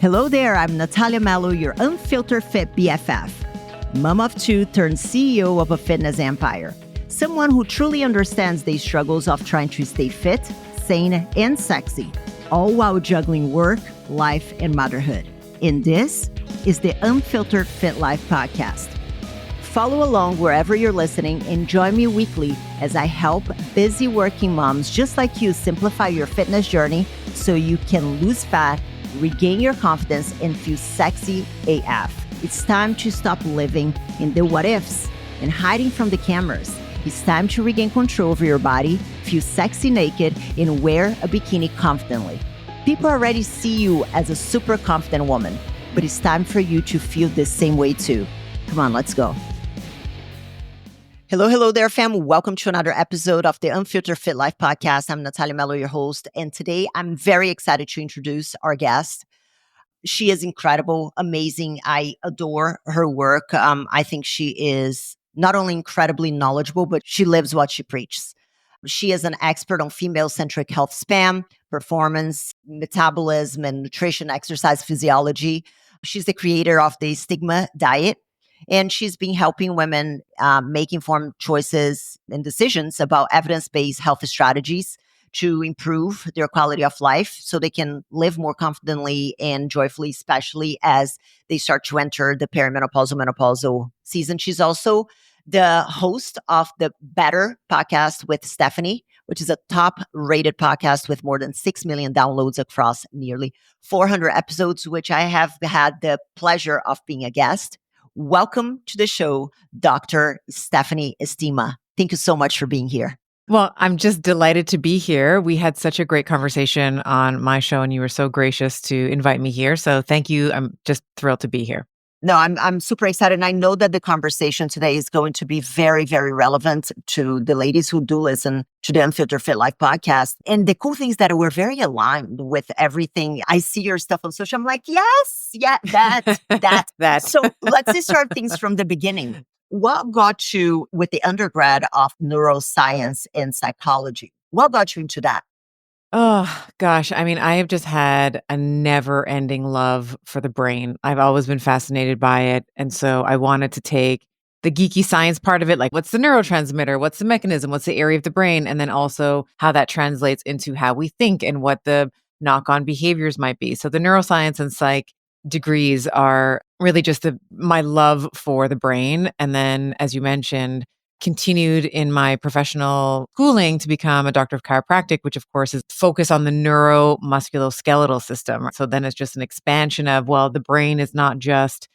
Hello there, I'm Nathalia Melo, your unfiltered fit BFF. Mom of two turned CEO of a fitness empire. Someone who truly understands the struggles of trying to stay fit, sane, and sexy, all while juggling work, life, and motherhood. And this is the Unfiltered Fit Life podcast. Follow along wherever you're listening and join me weekly as I help busy working moms just like you simplify your fitness journey so you can lose fat, regain your confidence, and feel sexy AF. It's time to stop living in the what ifs and hiding from the cameras. It's time to regain control over your body, feel sexy naked, and wear a bikini confidently. People already see you as a super confident woman, but it's time for you to feel the same way too. Come on, let's go. Hello there, fam. Welcome to another episode of the Unfiltered Fit Life podcast. I'm Nathalia Melo, your host, and today I'm very excited to introduce our guest. She is incredible, amazing. I adore her work. I think she is not only incredibly knowledgeable, but she lives what she preaches. She is an expert on female-centric health span, performance, metabolism, and nutrition, exercise physiology. She's the creator of the Estima diet. And she's been helping women make informed choices and decisions about evidence-based health strategies to improve their quality of life so they can live more confidently and joyfully, especially as they start to enter the perimenopausal, menopausal season. She's also the host of the Better podcast with Stephanie, which is a top-rated podcast with more than 6 million downloads across nearly 400 episodes, which I have had the pleasure of being a guest. Welcome to the show, Dr. Stephanie Estima. Thank you so much for being here. Well, I'm just delighted to be here. We had such a great conversation on my show, and you were so gracious to invite me here. So thank you. I'm just thrilled to be here. No, I'm super excited. And I know that the conversation today is going to be very, very relevant to the ladies who do listen to the Unfiltered Fit Life podcast. And the cool thing is that we're very aligned with everything. I see your stuff on social. I'm like, yes, yeah, that. So let's just start things from the beginning. What got you with the undergrad of neuroscience and psychology? What got you into that? Oh, gosh. I mean, I have just had a never-ending love for the brain. I've always been fascinated by it. And so I wanted to take the geeky science part of it, like what's the neurotransmitter? What's the mechanism? What's the area of the brain? And then also how that translates into how we think and what the knock-on behaviors might be. So the neuroscience and psych degrees are really just my love for the brain. And then, as you mentioned, continued in my professional schooling to become a doctor of chiropractic, which of course is focused on the neuromusculoskeletal system. So then it's just an expansion of, well, the brain is not just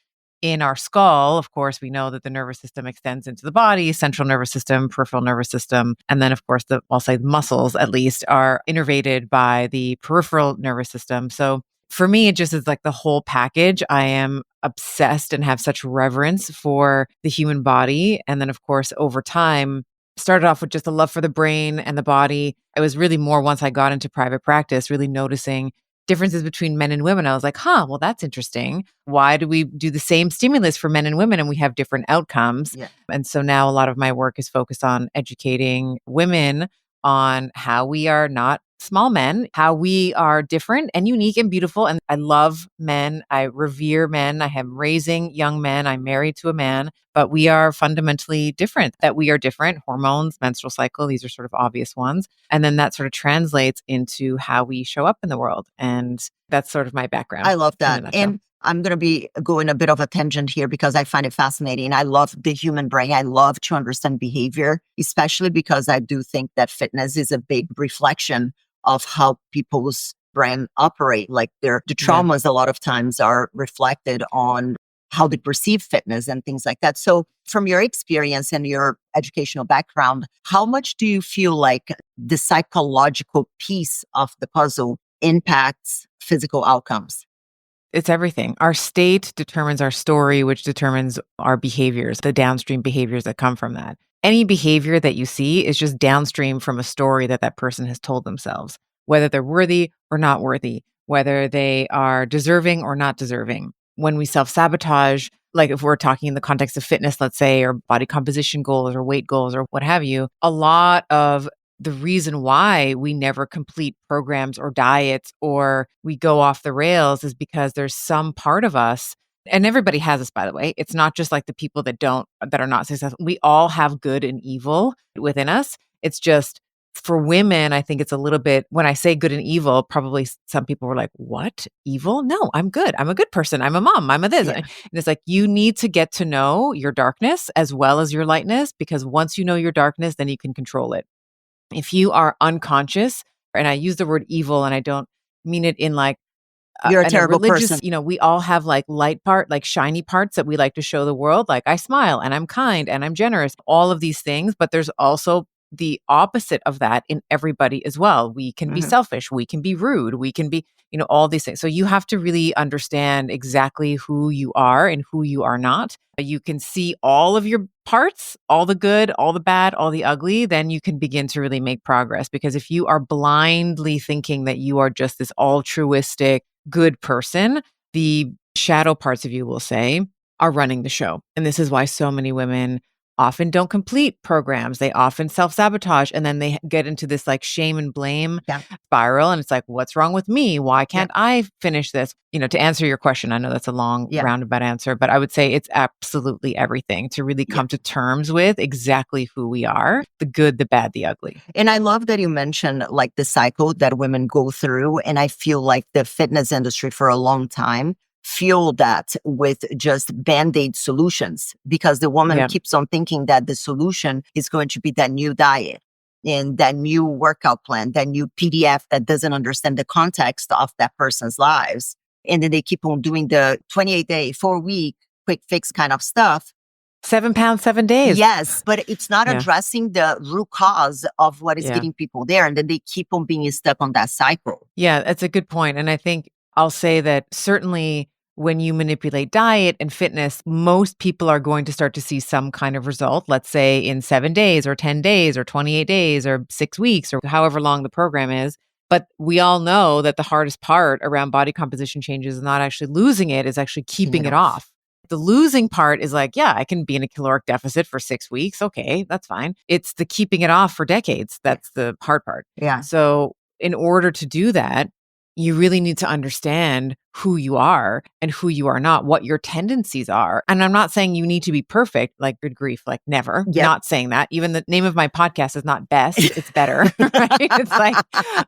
in our skull. Of course, we know that the nervous system extends into the body, central nervous system, peripheral nervous system. And then of course, I'll say the muscles at least are innervated by the peripheral nervous system. So for me, it just is like the whole package. I am obsessed and have such reverence for the human body. And then, of course, over time, started off with just a love for the brain and the body. It was really more once I got into private practice, really noticing differences between men and women. I was like, well, that's interesting. Why do we do the same stimulus for men and women and we have different outcomes? Yeah. And so now a lot of my work is focused on educating women on how we are not small men, how we are different and unique and beautiful. And I love men. I revere men. I am raising young men. I'm married to a man, but we are fundamentally different, that we are different. Hormones, menstrual cycle, these are sort of obvious ones. And then that sort of translates into how we show up in the world. And that's sort of my background. I love that. And I'm going to be going a bit of a tangent here because I find it fascinating. I love the human brain. I love to understand behavior, especially because I do think that fitness is a big reflection of how people's brain operate. Like the traumas a lot of times are reflected on how they perceive fitness and things like that. So from your experience and your educational background, how much do you feel like the psychological piece of the puzzle impacts physical outcomes? It's everything. Our state determines our story, which determines our behaviors, the downstream behaviors that come from that. Any behavior that you see is just downstream from a story that person has told themselves, whether they're worthy or not worthy, whether they are deserving or not deserving. When we self-sabotage, like if we're talking in the context of fitness, let's say, or body composition goals or weight goals or what have you, a lot of the reason why we never complete programs or diets or we go off the rails is because there's some part of us, and everybody has this, by the way. It's not just like the people that are not successful. We all have good and evil within us. It's just for women, I think it's a little bit, when I say good and evil, probably some people were like, what? Evil? No, I'm good. I'm a good person. I'm a mom. I'm a this. Yeah. And it's like, you need to get to know your darkness as well as your lightness, because once you know your darkness, then you can control it. If you are unconscious, and I use the word evil and I don't mean it in like You're a in a terrible religious, person. we all have like light part, like shiny parts that we like to show the world. Like I smile and I'm kind and I'm generous, all of these things. But there's also the opposite of that in everybody as well. We can be selfish. We can be rude. We can be, all these things. So you have to really understand exactly who you are and who you are not. You can see all of your parts, all the good, all the bad, all the ugly, then you can begin to really make progress. Because if you are blindly thinking that you are just this altruistic, good person, the shadow parts of you, will say, are running the show. And this is why so many women often don't complete programs. They often self-sabotage, and then they get into this like shame and blame spiral. And it's like, what's wrong with me? Why can't I finish this? To answer your question, I know that's a long roundabout answer, but I would say it's absolutely everything to really come to terms with exactly who we are, the good, the bad, the ugly. And I love that you mentioned like the cycle that women go through. And I feel like the fitness industry for a long time fueled that with just band-aid solutions, because the woman keeps on thinking that the solution is going to be that new diet and that new workout plan, that new PDF that doesn't understand the context of that person's lives. And then they keep on doing the 28-day, 4-week quick fix kind of stuff. 7 pounds, 7 days. Yes, but it's not addressing the root cause of what is getting people there. And then they keep on being stuck on that cycle. Yeah, that's a good point. And I think I'll say that certainly when you manipulate diet and fitness, most people are going to start to see some kind of result, let's say in 7 days or 10 days or 28 days or 6 weeks or however long the program is. But we all know that the hardest part around body composition changes is not actually losing it, is actually keeping it off. The losing part is like, I can be in a caloric deficit for 6 weeks. Okay, that's fine. It's the keeping it off for decades. That's the hard part. Yeah. So in order to do that, you really need to understand who you are and who you are not, what your tendencies are. And I'm not saying you need to be perfect, like good grief, like never. Not saying that. Even the name of my podcast is not best, it's better. Right? It's like,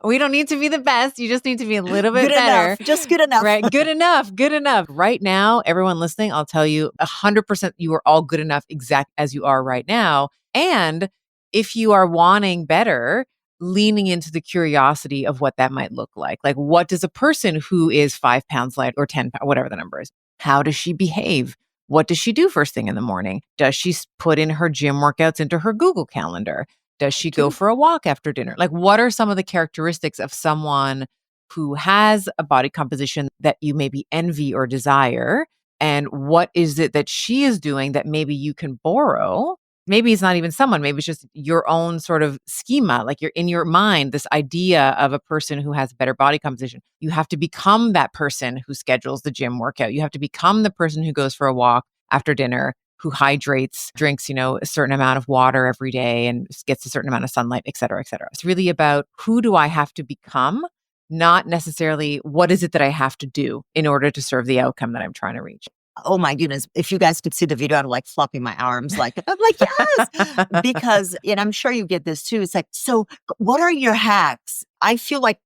we don't need to be the best. You just need to be a little bit better. Enough. Just good enough. Right? Good enough. Good enough. Right now, everyone listening, I'll tell you 100% you are all good enough exact as you are right now. And if you are wanting better, leaning into the curiosity of what that might look like. Like, what does a person who is 5 pounds light or 10 pounds, whatever the number is, how does she behave? What does she do first thing in the morning? Does she put in her gym workouts into her Google Calendar? Does she go for a walk after dinner? Like, what are some of the characteristics of someone who has a body composition that you maybe envy or desire? And what is it that she is doing that maybe you can borrow? Maybe it's not even someone, maybe it's just your own sort of schema, like you're in your mind, this idea of a person who has better body composition. You have to become that person who schedules the gym workout. You have to become the person who goes for a walk after dinner, who hydrates, drinks, a certain amount of water every day and gets a certain amount of sunlight, et cetera, et cetera. It's really about who do I have to become, not necessarily what is it that I have to do in order to serve the outcome that I'm trying to reach. Oh my goodness. If you guys could see the video, I'm like flopping my arms. I'm like, yes, because, and I'm sure you get this too. It's like, so what are your hacks? I feel like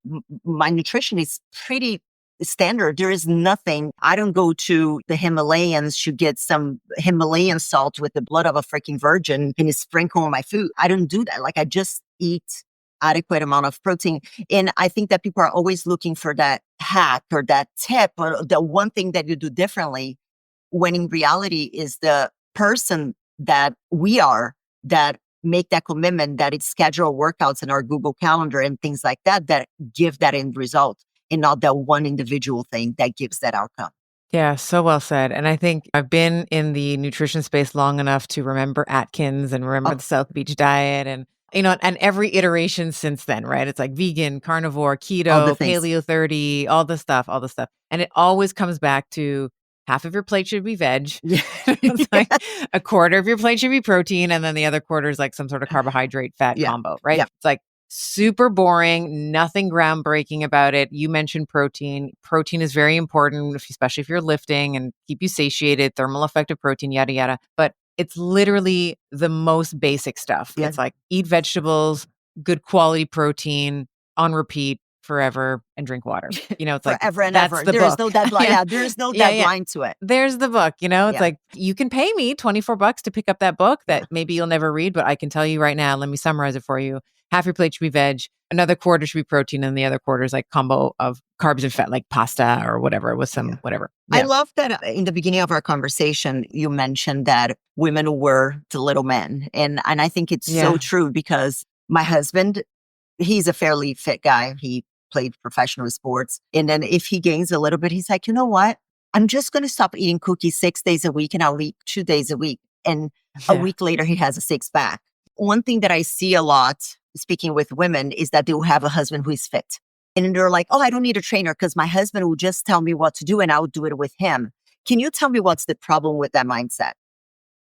my nutrition is pretty standard. There is nothing. I don't go to the Himalayas to get some Himalayan salt with the blood of a freaking virgin and sprinkle on my food. I don't do that. Like I just eat adequate amount of protein. And I think that people are always looking for that hack or that tip or the one thing that you do differently, when in reality is the person that we are that make that commitment, that it's scheduled workouts in our Google Calendar and things like that, that give that end result and not that one individual thing that gives that outcome. Yeah, so well said. And I think I've been in the nutrition space long enough to remember Atkins and remember the South Beach diet and and every iteration since then, right? It's like vegan, carnivore, keto, paleo 30, all the stuff. And it always comes back to half of your plate should be veg. It's like a quarter of your plate should be protein. And then the other quarter is like some sort of carbohydrate fat combo, right? It's like super boring, nothing groundbreaking about it. You mentioned protein. Protein is very important, especially if you're lifting and keep you satiated, thermal effective protein, yada, yada. But it's literally the most basic stuff. Yeah. It's like eat vegetables, good quality protein on repeat forever, and drink water. It's like, Forever and that's ever. the There is book. no deadline. Yeah. Yeah, there is no Yeah, yeah. deadline to it. There's the book, it's Yeah. like, you can pay me $24 to pick up that book that Yeah. maybe you'll never read, but I can tell you right now, let me summarize it for you. Half your plate should be veg, another quarter should be protein, and the other quarter is like combo of carbs and fat, like pasta or whatever with some whatever. I Yeah. love that in the beginning of our conversation, you mentioned that women were the little men. And I think it's so Yeah. true because my husband, he's a fairly fit guy. He played professional sports. And then if he gains a little bit, he's like, you know what? I'm just going to stop eating cookies 6 days a week and I'll eat 2 days a week. And a Yeah. week later, he has a six pack. One thing that I see a lot speaking with women is that they will have a husband who is fit. And they're like, oh, I don't need a trainer because my husband will just tell me what to do and I'll do it with him. Can you tell me what's the problem with that mindset?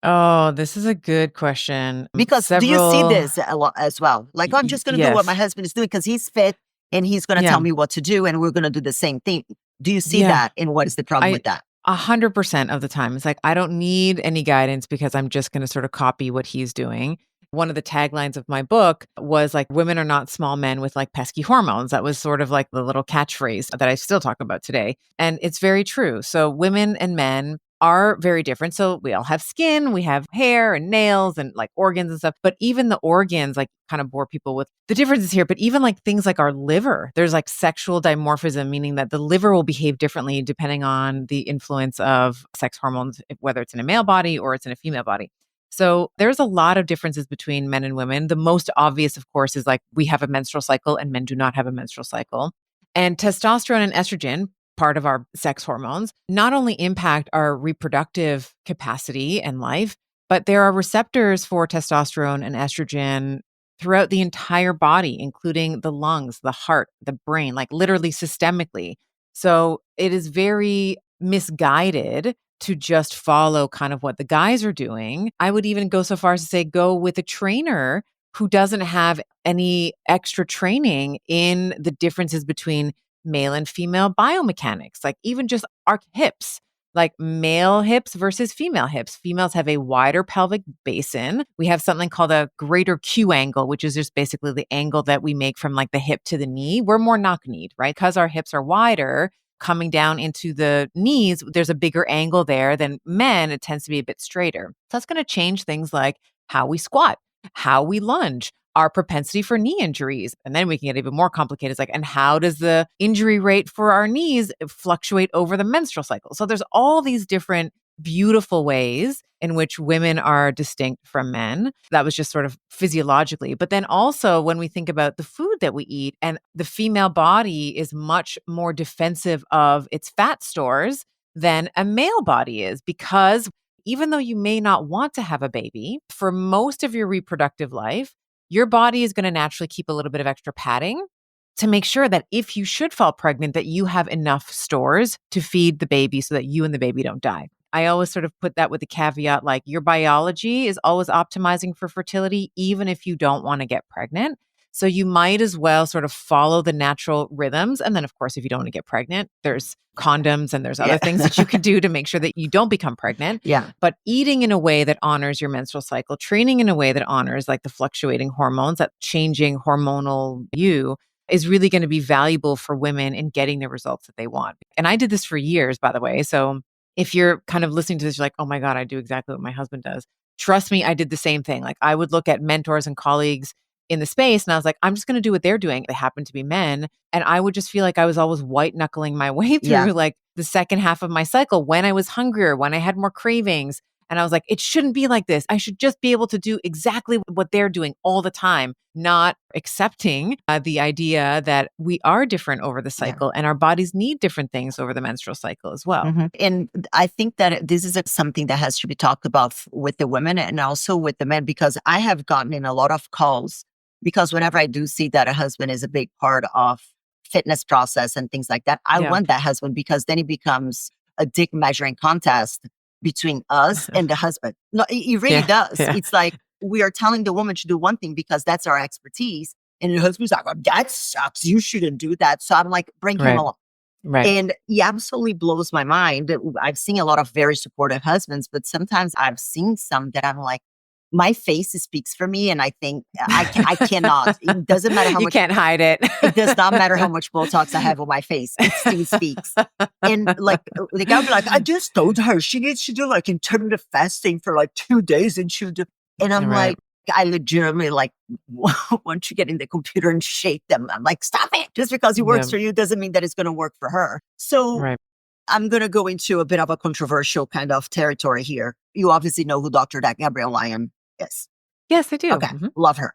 Oh, this is a good question. Because do you see this a lot as well? Like, oh, I'm just going to do what my Yes. husband is doing because he's fit and he's going to Yeah. tell me what to do and we're going to do the same thing. Do you see Yeah. that? And what is the problem I with that? 100% of the time. It's like, I don't need any guidance because I'm just going to sort of copy what he's doing. One of the taglines of my book was like, women are not small men with like pesky hormones. That was sort of like the little catchphrase that I still talk about today. And it's very true. So women and men are very different. So we all have skin, we have hair and nails and like organs and stuff. But even the organs, like, kind of bore people with the differences here. But even like things like our liver, there's like sexual dimorphism, meaning that the liver will behave differently depending on the influence of sex hormones, whether it's in a male body or it's in a female body. So there's a lot of differences between men and women. The most obvious, of course, is like we have a menstrual cycle and men do not have a menstrual cycle. And testosterone and estrogen, part of our sex hormones, not only impact our reproductive capacity and life, but there are receptors for testosterone and estrogen throughout the entire body, including the lungs, the heart, the brain, like literally systemically. So it is very misguided to just follow kind of what the guys are doing. I would even go so far as to say, go with a trainer who doesn't have any extra training in the differences between male and female biomechanics, like even just our hips, like male hips versus female hips. Females have a wider pelvic basin. We have something called a greater Q angle, which is just basically the angle that we make from like the hip to the knee. We're more knock-kneed, right? Because our hips are wider, coming down into the knees, there's a bigger angle there than men. It tends to be a bit straighter. So that's going to change things like how we squat, how we lunge, our propensity for knee injuries. And then we can get even more complicated. It's like, and how does the injury rate for our knees fluctuate over the menstrual cycle? So there's all these different beautiful ways in which women are distinct from men. That was just sort of physiologically. But then also when we think about the food that we eat, and the female body is much more defensive of its fat stores than a male body is, because even though you may not want to have a baby, for most of your reproductive life, your body is going to naturally keep a little bit of extra padding to make sure that if you should fall pregnant, that you have enough stores to feed the baby so that you and the baby don't die. I always sort of put that with the caveat, like your biology is always optimizing for fertility, even if you don't want to get pregnant. So you might as well sort of follow the natural rhythms. And then, of course, if you don't want to get pregnant, there's condoms and there's other things that you can do to make sure that you don't become pregnant. Yeah. But eating in a way that honors your menstrual cycle, training in a way that honors like the fluctuating hormones, that changing hormonal you, is really going to be valuable for women in getting the results that they want. And I did this for years, by the way. So if you're kind of listening to this, you're like, oh my God, I do exactly what my husband does. Trust me, I did the same thing. Like I would look at mentors and colleagues in the space and I was like, I'm just going to do what they're doing. They happen to be men. And I would just feel like I was always white knuckling my way through like the second half of my cycle when I was hungrier, when I had more cravings. And I was like, it shouldn't be like this. I should just be able to do exactly what they're doing all the time, not accepting the idea that we are different over the cycle and our bodies need different things over the menstrual cycle as well. Mm-hmm. And I think that this is something that has to be talked about with the women and also with the men, because I have gotten in a lot of calls because whenever I do see that a husband is a big part of fitness process and things like that, I want that husband, because then it becomes a dick measuring contest between us and the husband. No, it really does. Yeah. It's like we are telling the woman to do one thing because that's our expertise. And her husband's like, "Oh, that sucks. You shouldn't do that." So I'm like, bring him Right. along. Right. And he absolutely blows my mind. I've seen a lot of very supportive husbands, but sometimes I've seen some that I'm like, my face speaks for me. And I think I cannot. It doesn't matter how You much, can't hide it. it does not matter how much Botox I have on my face. It still speaks. And like the guy would be like, "I just told her she needs to do like intermittent fasting for like 2 days and she'll do." And I'm Right. like, I legitimately like want to get in the computer and shake them. I'm like, stop it. Just because it works Yeah. for you doesn't mean that it's going to work for her. So Right. I'm going to go into a bit of a controversial kind of territory here. You obviously know who Dr. Gabrielle Lyon is. Yes, I do. Okay. Love her.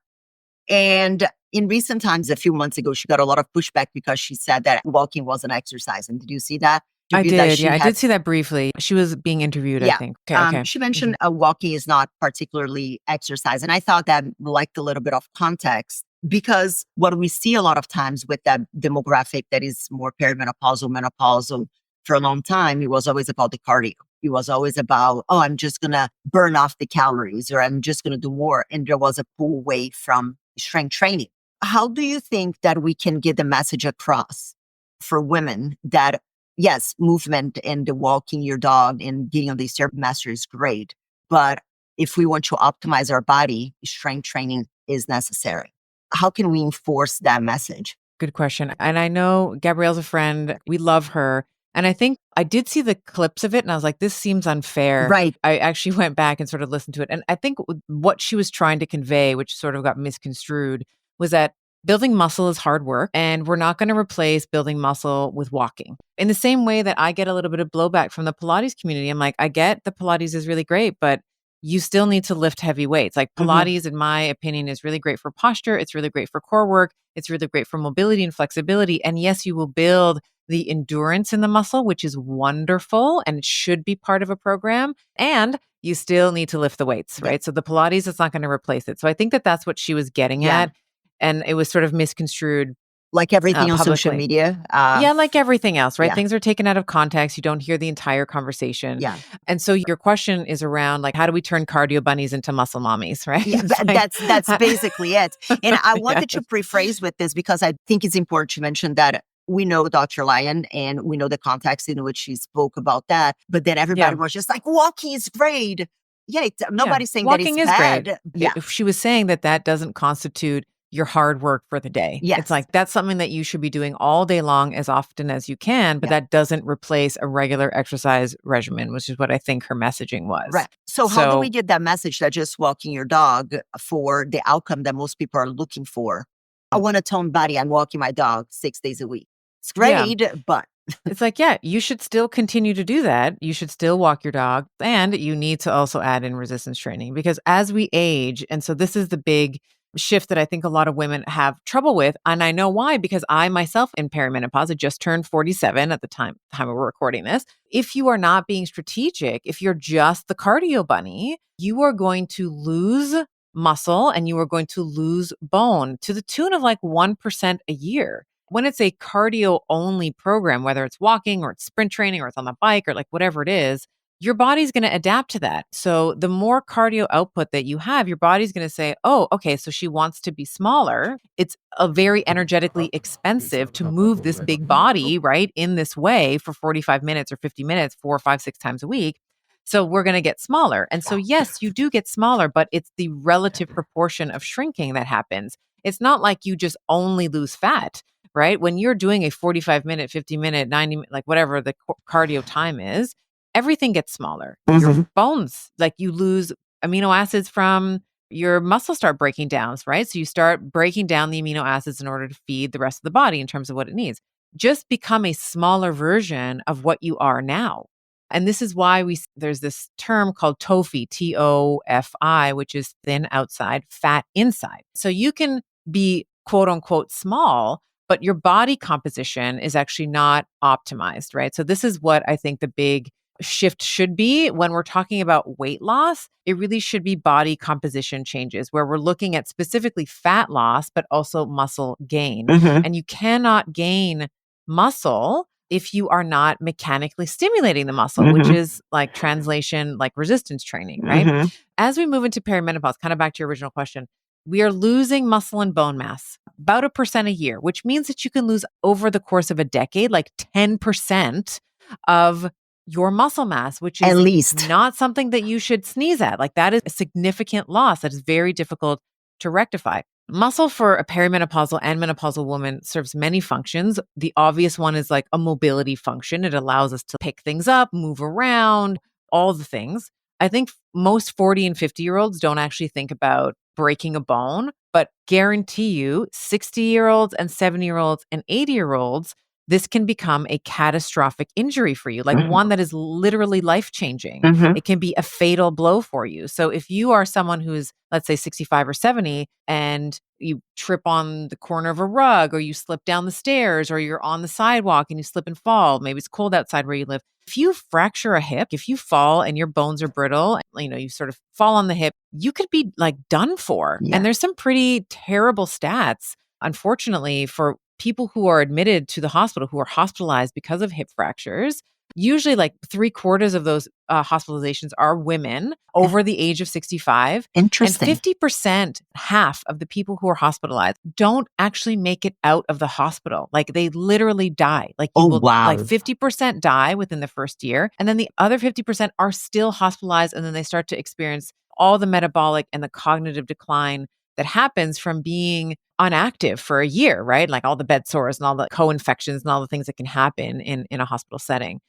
And in recent times, a few months ago, she got a lot of pushback because she said that walking was an exercise. And did you see that? I Interview that did. she Yeah, I had? did see that briefly. She was being interviewed, I Yeah. think. Okay. She mentioned walking is not particularly exercise. And I thought that liked a little bit of context because what we see a lot of times with that demographic that is more perimenopausal, menopausal for a long time, it was always about the cardio. It was always about, oh, I'm just going to burn off the calories or I'm just going to do more. And there was a pull away from strength training. How do you think that we can get the message across for women that yes, movement and the walking your dog and getting on the stairmaster is great. But if we want to optimize our body, strength training is necessary. How can we enforce that message? Good question. And I know Gabrielle's a friend. We love her. And I think I did see the clips of it and I was like, this seems unfair. Right. I actually went back and sort of listened to it. And I think what she was trying to convey, which sort of got misconstrued, was that building muscle is hard work and we're not going to replace building muscle with walking. In the same way that I get a little bit of blowback from the Pilates community, I'm like, I get the Pilates is really great, but you still need to lift heavy weights. Like Pilates, in my opinion, is really great for posture. It's really great for core work. It's really great for mobility and flexibility. And yes, you will build the endurance in the muscle, which is wonderful and it should be part of a program. And you still need to lift the weights, right? So the Pilates is not going to replace it. So I think that that's what she was getting at. And it was sort of misconstrued. Like everything on social publicly. media. Yeah, like everything else, right? yeah. Things are taken out of context. You don't hear the entire conversation. Yeah. And so your question is around like, how do we turn cardio bunnies into muscle mommies, right? Yeah, It's like- that's basically it. And I wanted to rephrase with this because I think it's important to mention that we know Dr. Lyon and we know the context in which she spoke about that. But then everybody was just like, walking is great. Yeah, nobody's saying walking that it's is bad. great. Yeah. If she was saying that that doesn't constitute your hard work for the day. Yes. It's like, that's something that you should be doing all day long as often as you can, but that doesn't replace a regular exercise regimen, which is what I think her messaging was. Right. So how do we get that message that just walking your dog for the outcome that most people are looking for? I want a toned body. I'm walking my dog 6 days a week. It's great, but it's like, yeah, you should still continue to do that. You should still walk your dog and you need to also add in resistance training because as we age, and so this is the big shift that I think a lot of women have trouble with. And I know why, because I myself in perimenopause, I just turned 47 at the time we're recording this. If you are not being strategic, if you're just the cardio bunny, you are going to lose muscle and you are going to lose bone to the tune of like 1% a year. When it's a cardio only program, whether it's walking or it's sprint training or it's on the bike or like whatever it is, your body's going to adapt to that. So the more cardio output that you have, your body's going to say, oh, okay, so she wants to be smaller. It's a very energetically expensive to move this big body, right, in this way for 45 minutes or 50 minutes, 4, 5, 6 times a week. So we're going to get smaller. And so, yes, you do get smaller, but it's the relative proportion of shrinking that happens. It's not like you just only lose fat, right? When you're doing a 45-minute, 50-minute, 90, like whatever the cardio time is, everything gets smaller. Your bones, like you lose amino acids from your muscles start breaking down, right? So you start breaking down the amino acids in order to feed the rest of the body in terms of what it needs. Just become a smaller version of what you are now. And this is why there's this term called TOFI, TOFI, which is thin outside, fat inside. So you can be quote unquote small, but your body composition is actually not optimized, right? So this is what I think the big shift should be when we're talking about weight loss. It really should be body composition changes where we're looking at specifically fat loss, but also muscle gain. And you cannot gain muscle if you are not mechanically stimulating the muscle, which is like translation, like resistance training, right? As we move into perimenopause, kind of back to your original question, we are losing muscle and bone mass about 1% a year, which means that you can lose over the course of a decade, like 10% of your muscle mass, which At is least. not something that you should sneeze at. Like that is a significant loss that is very difficult to rectify. Muscle for a perimenopausal and menopausal woman serves many functions. The obvious one is like a mobility function. It allows us to pick things up, move around, all the things. I think most 40 and 50-year-olds don't actually think about breaking a bone, but guarantee you 60-year-olds and 70-year-olds and 80-year-olds, this can become a catastrophic injury for you, like one that is literally life-changing. It can be a fatal blow for you. So if you are someone who's, let's say 65 or 70, and you trip on the corner of a rug, or you slip down the stairs, or you're on the sidewalk and you slip and fall, maybe it's cold outside where you live. If you fracture a hip, if you fall and your bones are brittle, you sort of fall on the hip, you could be like done for. Yeah. And there's some pretty terrible stats, unfortunately, for people who are admitted to the hospital, who are hospitalized because of hip fractures. Usually like 3/4 of those hospitalizations are women over the age of 65. Interesting. And 50%, half of the people who are hospitalized don't actually make it out of the hospital. Like they literally die. Like you will, wow. like 50% die within the first year. And then the other 50% are still hospitalized. And then they start to experience all the metabolic and the cognitive decline that happens from being unactive for a year, right? Like all the bed sores and all the co-infections and all the things that can happen in a hospital setting.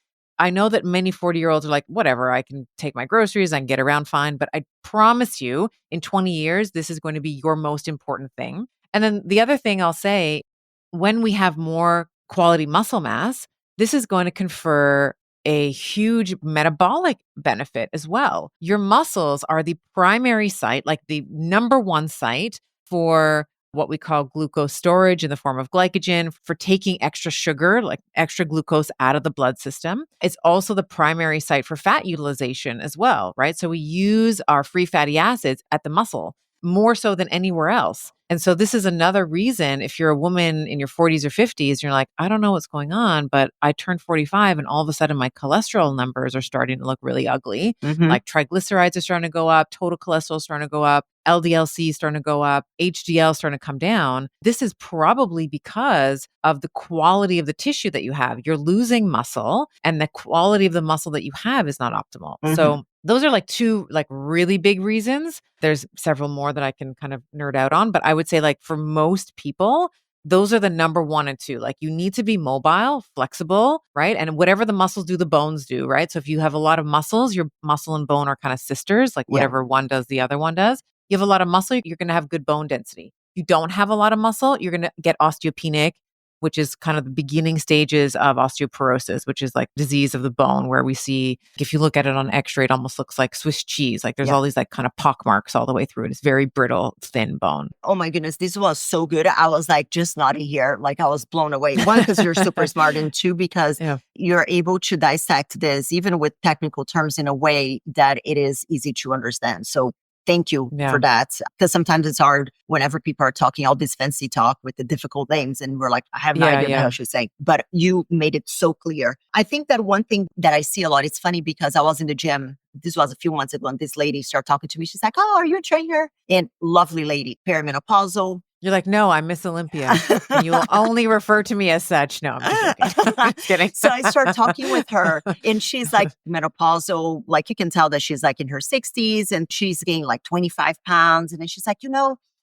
I know that many 40-year-olds are like, whatever, I can take my groceries, I can get around fine. But I promise you, in 20 years, this is going to be your most important thing. And then the other thing I'll say, when we have more quality muscle mass, this is going to confer a huge metabolic benefit as well. Your muscles are the primary site, like the number one site for what we call glucose storage in the form of glycogen, for taking extra sugar, like extra glucose out of the blood system. It's also the primary site for fat utilization as well, right? So we use our free fatty acids at the muscle more so than anywhere else. And so this is another reason, if you're a woman in your 40s or 50s, you're like, I don't know what's going on, but I turned 45 and all of a sudden my cholesterol numbers are starting to look really ugly. Like triglycerides are starting to go up, total cholesterol is starting to go up, LDL-C is starting to go up, HDL is starting to come down. This is probably because of the quality of the tissue that you have. You're losing muscle, and the quality of the muscle that you have is not optimal. So those are like two like really big reasons. There's several more that I can kind of nerd out on, but I would say like for most people, those are the number one and two. Like you need to be mobile, flexible, right? And whatever the muscles do, the bones do, right? So if you have a lot of muscles, your muscle and bone are kind of sisters, like whatever one does, the other one does. You have a lot of muscle, you're going to have good bone density. You don't have a lot of muscle, you're going to get osteopenic, which is kind of the beginning stages of osteoporosis, which is like disease of the bone, where we see, if you look at it on x-ray, it almost looks like Swiss cheese. Like there's all these like kind of pock marks all the way through it. It's very brittle, thin bone. Oh my goodness, this was so good. I was like just nodding here. Like I was blown away. One, because you're super smart, and two, because you're able to dissect this even with technical terms in a way that it is easy to understand. So thank you for that. Because sometimes it's hard whenever people are talking all this fancy talk with the difficult names, and we're like, I have no idea what I should say. But you made it so clear. I think that one thing that I see a lot, it's funny because I was in the gym. This was a few months ago, and this lady started talking to me. She's like, oh, are you a trainer? And lovely lady, perimenopausal. You're like, no, I'm Miss Olympia. And you will only refer to me as such. No, I'm just joking. I'm just kidding. So I start talking with her, and she's like menopausal. Like you can tell that she's like in her 60s, and she's gained like 25 pounds. And then she's like,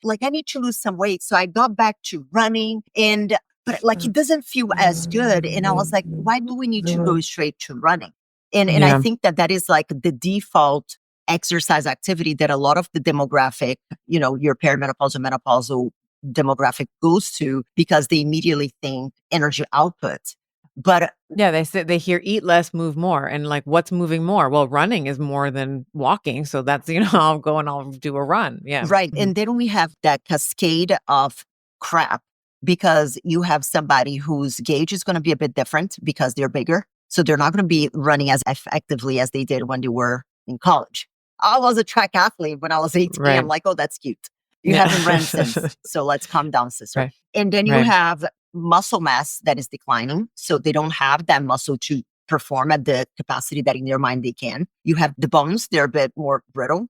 like I need to lose some weight. So I got back to running, but like it doesn't feel as good. And I was like, why do we need to go straight to running? And I think that is like the default exercise activity that a lot of the demographic, your perimenopausal, menopausal demographic goes to, because they immediately think energy output. But they hear eat less, move more. And like, what's moving more? Well, running is more than walking. So that's, I'll go and I'll do a run. Yeah. Right. And then we have that cascade of crap, because you have somebody whose gauge is going to be a bit different because they're bigger. So they're not going to be running as effectively as they did when they were in college. I was a track athlete when I was 18. Right. I'm like, oh, that's cute. You haven't run since. So let's calm down, sister. Right. And then you have muscle mass that is declining. So they don't have that muscle to perform at the capacity that in their mind they can. You have the bones, they're a bit more brittle.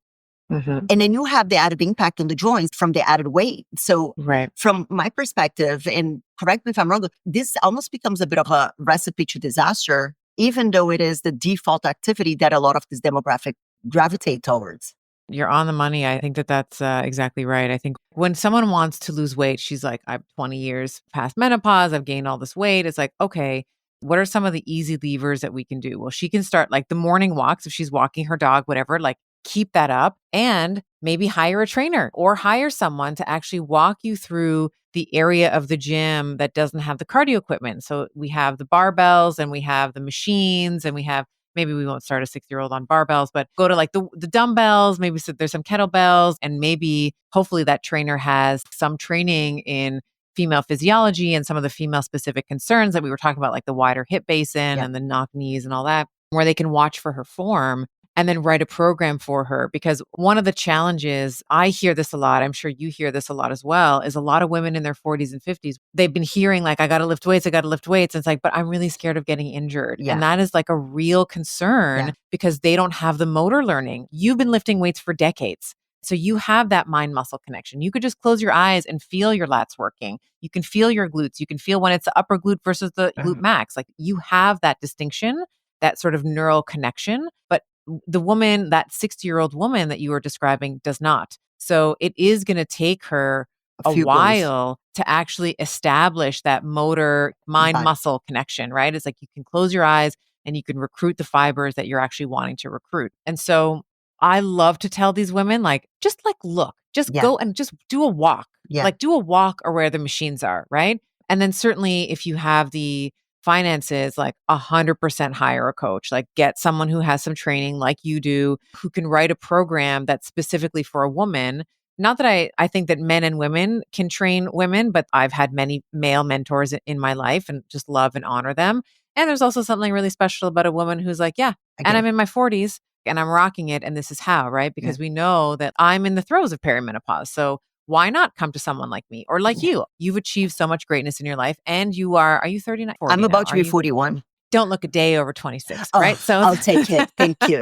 Mhm. And then you have the added impact on the joints from the added weight. So Right. from my perspective, and correct me if I'm wrong, this almost becomes a bit of a recipe to disaster, even though it is the default activity that a lot of this demographic gravitate towards. You're on the money. I think that that's exactly right. I think when someone wants to lose weight, she's like, I'm 20 years past menopause. I've gained all this weight. It's like, okay, what are some of the easy levers that we can do? Well, she can start like the morning walks if she's walking her dog, whatever, like keep that up and maybe hire a trainer or hire someone to actually walk you through the area of the gym that doesn't have the cardio equipment. So we have the barbells and we have the machines and we have maybe we won't start a 6-year-old on barbells, but go to like the dumbbells, maybe there's some kettlebells, and maybe hopefully that trainer has some training in female physiology and some of the female specific concerns that we were talking about, like the wider hip basin Yeah. and the knock knees and all that, where they can watch for her form and then write a program for her. Because one of the challenges, I hear this a lot, I'm sure you hear this a lot as well, is a lot of women in their 40s and 50s, they've been hearing like, I got to lift weights, I got to lift weights. And it's like, but I'm really scared of getting injured. Yeah. And that is like a real concern because they don't have the motor learning. You've been lifting weights for decades. So you have that mind muscle connection. You could just close your eyes and feel your lats working. You can feel your glutes. You can feel when it's the upper glute versus the glute max. Like you have that distinction, that sort of neural connection. But the woman, that 60-year-old woman that you were describing, does not. So it is going to take her a few goals. while to actually establish that motor mind Right. muscle connection, right? It's like you can close your eyes and you can recruit the fibers that you're actually wanting to recruit. And so I love to tell these women, like, just like, look, just Yeah. go and just do a walk. Yeah. Like do a walk or where the machines are, right? And then certainly if you have the finances, like 100% hire a coach, like get someone who has some training like you do, who can write a program that's specifically for a woman. Not that I think that men and women can train women, but I've had many male mentors in my life and just love and honor them. And there's also something really special about a woman who's like, yeah, and I'm in my 40s and I'm rocking it. And this is how, right? Because we know that I'm in the throes of perimenopause. So why not come to someone like me or like you? You've achieved so much greatness in your life and are you 39? 40 I'm now? about to Are be you? 41. Don't look a day over 26, Oh, right? So I'll take it. Thank you.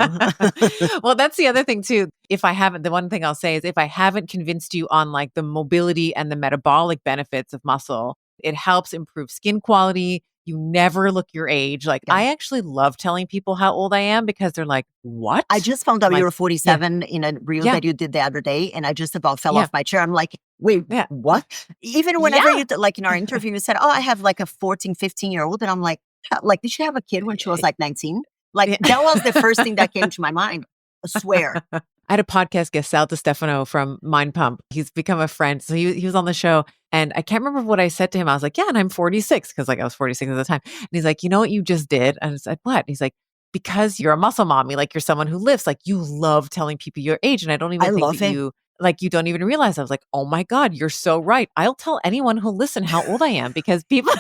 well, that's the other thing too. The one thing I'll say is if I haven't convinced you on like the mobility and the metabolic benefits of muscle, it helps improve skin quality. You never look your age. Like Yeah. I actually love telling people how old I am because they're like, what? I just found out Like, you were 47 in a reel Yeah. that you did the other day, and I just about fell Yeah. off my chair. I'm like, wait, Yeah. what? Even whenever Yeah. like in our interview, you said, oh, I have like a 14, 15-year-old. And I'm like, did she have a kid when she was like 19? Like Yeah. that was the first thing that came to my mind. I swear. I had a podcast guest, Sal DiStefano from Mind Pump. He's become a friend. So he was on the show and I can't remember what I said to him. I was like, yeah, and I'm 46 because like I was 46 at the time. And he's like, you know what you just did? And I said, what? And he's like, because you're a muscle mommy, like you're someone who lifts, like you love telling people your age. And I don't even I think love that it. you don't even realize. I was like, oh my God, you're so right. I'll tell anyone who'll listen how old I am because people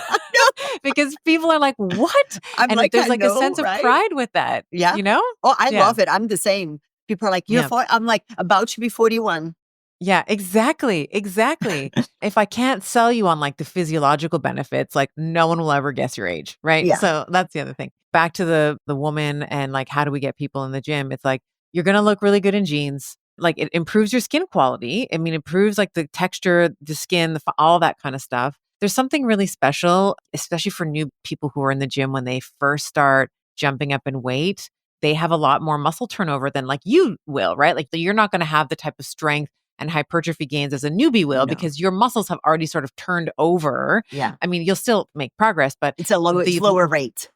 are like, what? I'm And like, there's I like know, a sense right? of pride with that. Yeah. You know? Oh, I Yeah. love it. I'm the same. People are like, you're Yeah. 40. I'm like, about to be 41. Yeah, exactly. Exactly. If I can't sell you on like the physiological benefits, like no one will ever guess your age, right? Yeah. So that's the other thing. Back to the woman and like how do we get people in the gym? It's like you're going to look really good in jeans. Like it improves your skin quality. I mean, improves like the texture, the skin, all that kind of stuff. There's something really special, especially for new people who are in the gym when they first start jumping up in weight. They have a lot more muscle turnover than like you will, right? Like you're not going to have the type of strength and hypertrophy gains as a newbie will No. because your muscles have already sort of turned over. Yeah. I mean, you'll still make progress, but It's a slower rate.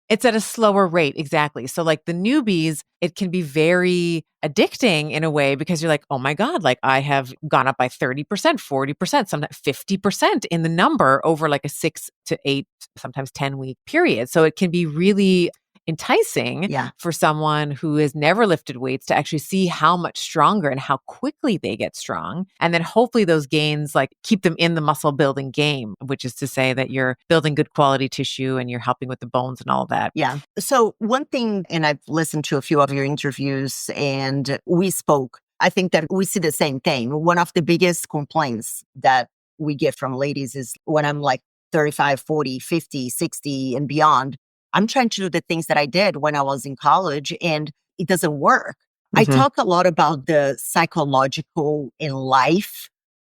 it's at a slower rate. Exactly. So like the newbies, it can be very addicting in a way because you're like, oh my God, like I have gone up by 30%, 40%, sometimes 50% in the number over like a 6 to 8, sometimes 10-week period. So it can be really enticing for someone who has never lifted weights to actually see how much stronger and how quickly they get strong. And then hopefully those gains like keep them in the muscle building game, which is to say that you're building good quality tissue and you're helping with the bones and all that. Yeah. So one thing, and I've listened to a few of your interviews and we spoke, I think that we see the same thing. One of the biggest complaints that we get from ladies is when I'm like 35, 40, 50, 60 and beyond, I'm trying to do the things that I did when I was in college and it doesn't work. I talk a lot about the psychological and life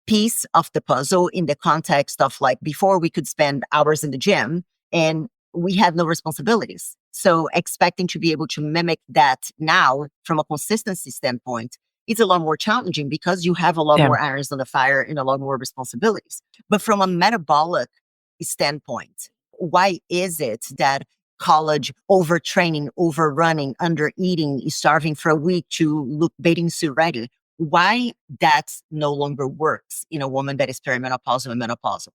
piece of the puzzle in the context of like before we could spend hours in the gym and we had no responsibilities. So expecting to be able to mimic that now from a consistency standpoint, it's a lot more challenging because you have a lot Yeah. more irons on the fire and a lot more responsibilities. But from a metabolic standpoint, why is it that college overtraining, overrunning, undereating, starving for a week to look bathing suit ready? Why that no longer works in a woman that is perimenopausal and menopausal?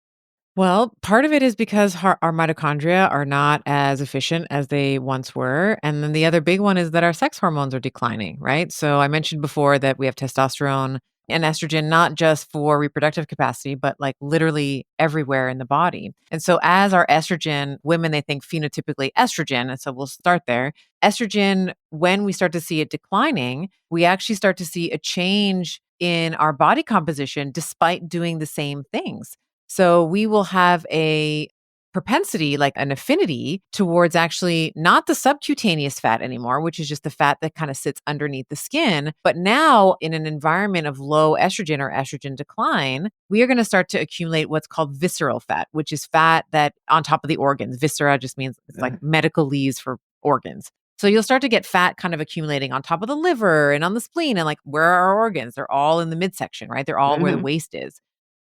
Well, part of it is because our mitochondria are not as efficient as they once were. And then the other big one is that our sex hormones are declining, right? So I mentioned before that we have testosterone and estrogen, not just for reproductive capacity, but like literally everywhere in the body. And so as our estrogen, women, they think phenotypically estrogen. And so we'll start there. Estrogen, when we start to see it declining, we actually start to see a change in our body composition despite doing the same things. So we will have a propensity, like an affinity towards actually not the subcutaneous fat anymore, which is just the fat that kind of sits underneath the skin. But now, in an environment of low estrogen or estrogen decline, we are going to start to accumulate what's called visceral fat, which is fat that on top of the organs. Viscera just means it's like medicalese for organs. So you'll start to get fat kind of accumulating on top of the liver and on the spleen. And like, where are our organs? They're all in the midsection, right? They're all where the waist is.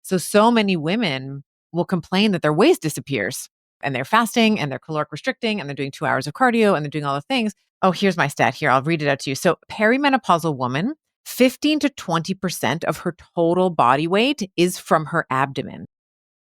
So many women will complain that their waist disappears and they're fasting and they're caloric restricting and they're doing 2 hours of cardio and they're doing all the things. Oh, here's my stat here. I'll read it out to you. So perimenopausal woman, 15 to 20% of her total body weight is from her abdomen.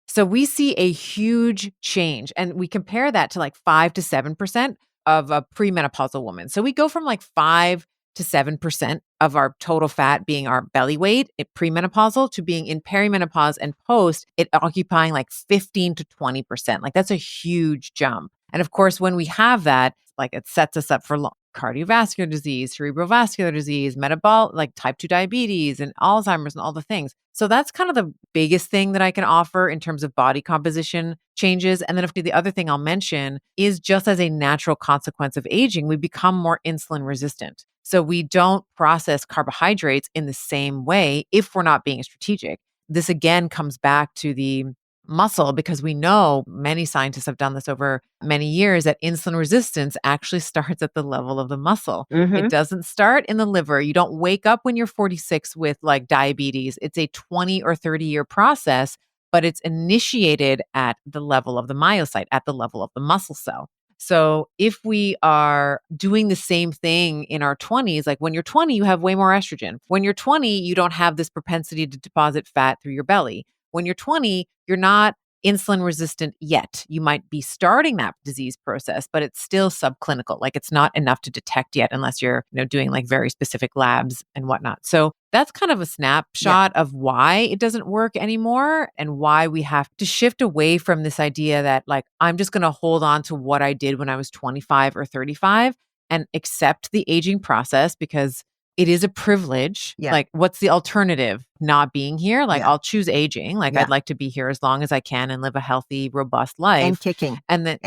So we see a huge change and we compare that to like 5 to 7% of a premenopausal woman. So we go from like 5 to 7% of our total fat being our belly weight at premenopausal to being in perimenopause and post, it occupying like 15 to 20%. Like that's a huge jump. And of course, when we have that, like it sets us up for cardiovascular disease, cerebrovascular disease, metabolic, like type 2 diabetes and Alzheimer's and all the things. So that's kind of the biggest thing that I can offer in terms of body composition changes. And then if the other thing I'll mention is just as a natural consequence of aging, we become more insulin resistant. So we don't process carbohydrates in the same way if we're not being strategic. This again comes back to the muscle because we know many scientists have done this over many years that insulin resistance actually starts at the level of the muscle. It doesn't start in the liver. You don't wake up when you're 46 with like diabetes. It's a 20 or 30-year process, but it's initiated at the level of the myocyte, at the level of the muscle cell. So if we are doing the same thing in our 20s, like when you're 20, you have way more estrogen. When you're 20, you don't have this propensity to deposit fat through your belly. When you're 20, you're not insulin resistant yet. You might be starting that disease process, but it's still subclinical. Like it's not enough to detect yet unless you're, doing like very specific labs and whatnot. So that's kind of a snapshot of why it doesn't work anymore and why we have to shift away from this idea that like, I'm just going to hold on to what I did when I was 25 or 35 and accept the aging process because it is a privilege. Yeah. Like, what's the alternative? Not being here? Like, I'll choose aging. Like, I'd like to be here as long as I can and live a healthy, robust life. And kicking. And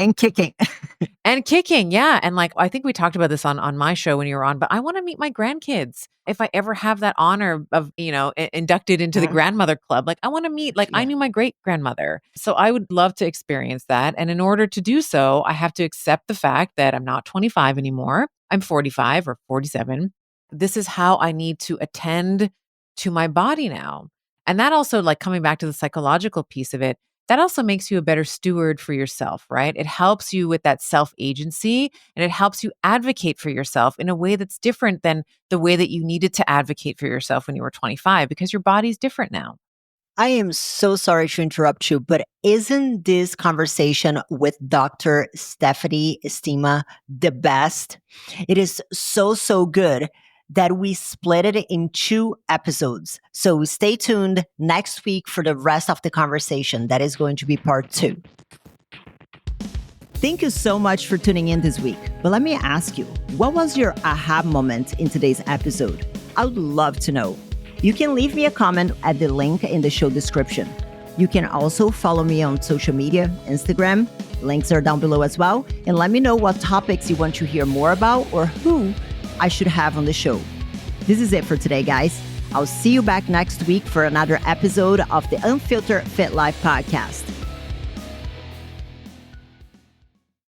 kicking. Yeah. And like, I think we talked about this on my show when you were on, but I want to meet my grandkids. If I ever have that honor of, inducted into the grandmother club, like I want to meet, like I knew my great grandmother. So I would love to experience that. And in order to do so, I have to accept the fact that I'm not 25 anymore. I'm 45 or 47. This is how I need to attend to my body now. And that also, like coming back to the psychological piece of it, that also makes you a better steward for yourself, right? It helps you with that self-agency and it helps you advocate for yourself in a way that's different than the way that you needed to advocate for yourself when you were 25 because your body's different now. I am so sorry to interrupt you, but isn't this conversation with Dr. Stephanie Estima the best? It is so good that we split it in 2 episodes. So stay tuned next week for the rest of the conversation. That is going to be part 2. Thank you so much for tuning in this week. But let me ask you, what was your aha moment in today's episode? I would love to know. You can leave me a comment at the link in the show description. You can also follow me on social media, Instagram. Links are down below as well. And let me know what topics you want to hear more about or who I should have on the show. This is it for today, guys. I'll see you back next week for another episode of the Unfiltered Fit Life podcast.